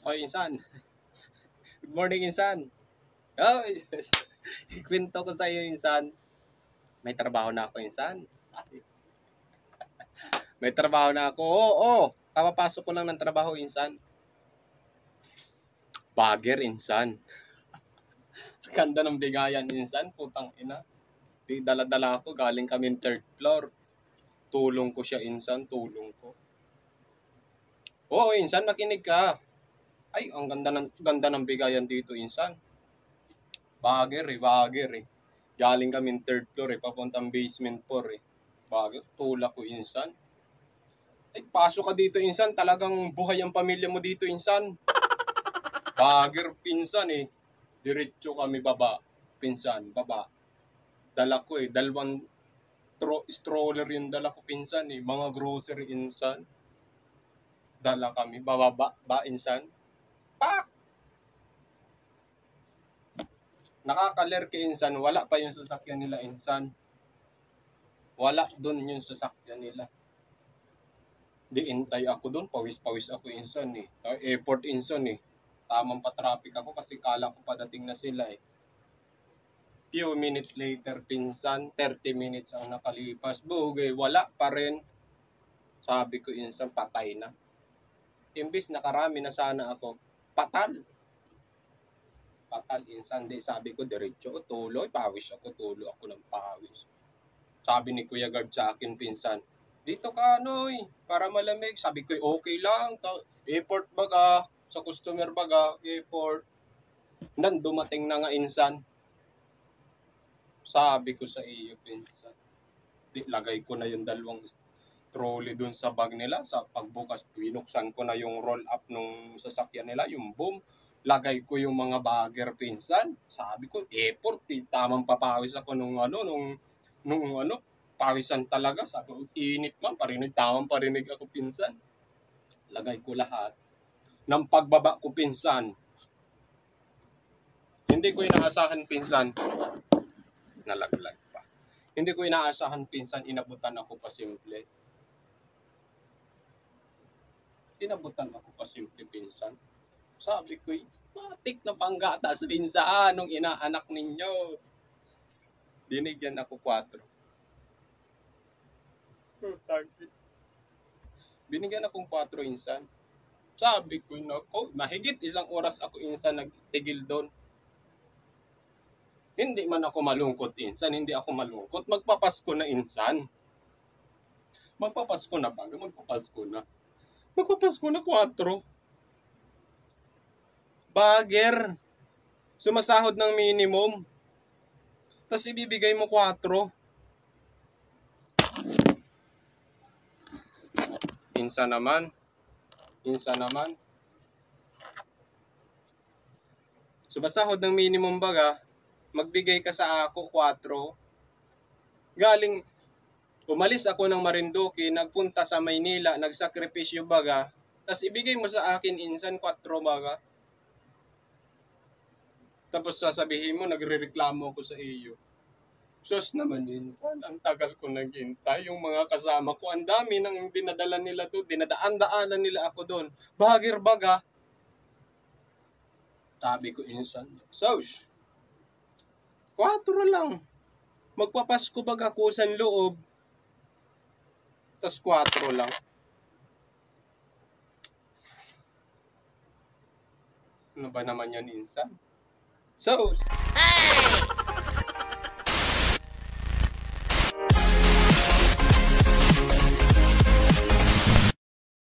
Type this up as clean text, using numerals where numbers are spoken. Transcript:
O, insan. Good morning, insan. Oh, yes. Ikwento ko sa iyo, insan. May trabaho na ako, insan. May trabaho na ako. Oo. Kapapasok ko lang ng trabaho, insan. Bagger, insan. Ganda ng bigayan, insan. Putang ina. Di dala-dala ako. Galing kami 3rd floor. Tulong ko siya, insan. Tulong ko. Oo, insan. Makinig ka. Ay, ang ganda ng bigayan dito, insan. Bagger eh. Galing kami 3rd floor eh, papuntang basement 4 eh. Bagger, tulak ko, insan. Ay, pasok ka dito, insan. Talagang buhay ang pamilya mo dito, insan. Bagger, pinsan eh. Diretso kami baba. Pinsan, baba. Dala ko eh. Dalawang stroller yung dala ko, pinsan eh. Mga grocery, insan. Dala kami. Bababa, insan. Pak! Nakakalerke, insan. Wala pa yung sasakyan nila, insan. Wala dun yung sasakyan nila. Di intay ako dun. Pawis-pawis ako, insan eh. Airport, insan eh. Tamang pa-traffic ako kasi kala ko padating na sila eh. Few minutes later, pinsan, 30 minutes ang nakalipas. Bugay, wala pa rin. Sabi ko, insan, patay na. Imbis nakarami na sana ako, patal. Patal, insan. Di, sabi ko, diretso ko, tuloy. Pawis ako, tulo ako ng pawis. Sabi ni Kuya Guard sa akin, pinsan, dito ka, Noy, para malamig. Sabi ko, okay lang. Airport baga, sa customer baga, airport. Nan, dumating na nga, insan. Sabi ko sa iyo, pinsan. Lagay ko na yung dalawang trolley dun sa bag nila. Sa pagbukas, binuksan ko na yung roll up nung sasakyan nila, yung boom. Lagay ko yung mga bagger, pinsan. Sabi ko, airport, tamang papawis ako nung pawisan talaga. Sabi ko, init man, tamang parinig ako, pinsan. Lagay ko lahat. Nang pagbaba ko, pinsan. Hindi ko inaasahan, pinsan. Nalaglag pa. Hindi ko inaasahan, pinsan, inabutan ako pa simple. Inabutan ako pa simple, pinsan. Sabi ko, matik na panggatas, pinsan, nung inaanak ninyo. Binigyan ako 4. Binigyan akong 4, insan. Sabi ko, nako, mahigit 1 oras ako, insan, nagtigil doon. Hindi man ako malungkot, insan. Hindi ako malungkot. Magpapasko na, insan. Magpapasko na baga. Magpapasko na 4. Bagger. Sumasahod ng minimum. Tapos ibibigay mo 4. Insan naman. Sumasahod ng minimum baga. Magbigay ka sa ako 4. Galing, umalis ako ng Marinduque, nagpunta sa Maynila, nagsakripisyo baga, tapos ibigay mo sa akin, insan, 4 baga. Tapos sasabihin mo, nagrereklamo ako sa iyo. Sus naman, insan, ang tagal ko naghintay. Yung mga kasama ko, ang dami nang dinadala nila doon, dinadaan-daanan nila ako doon. Bagger baga. Sabi ko, insan, sus, 4 lang. Magpapasko baga kusan loob. Tas 4 lang. Ano ba naman yan, insan? So, hey!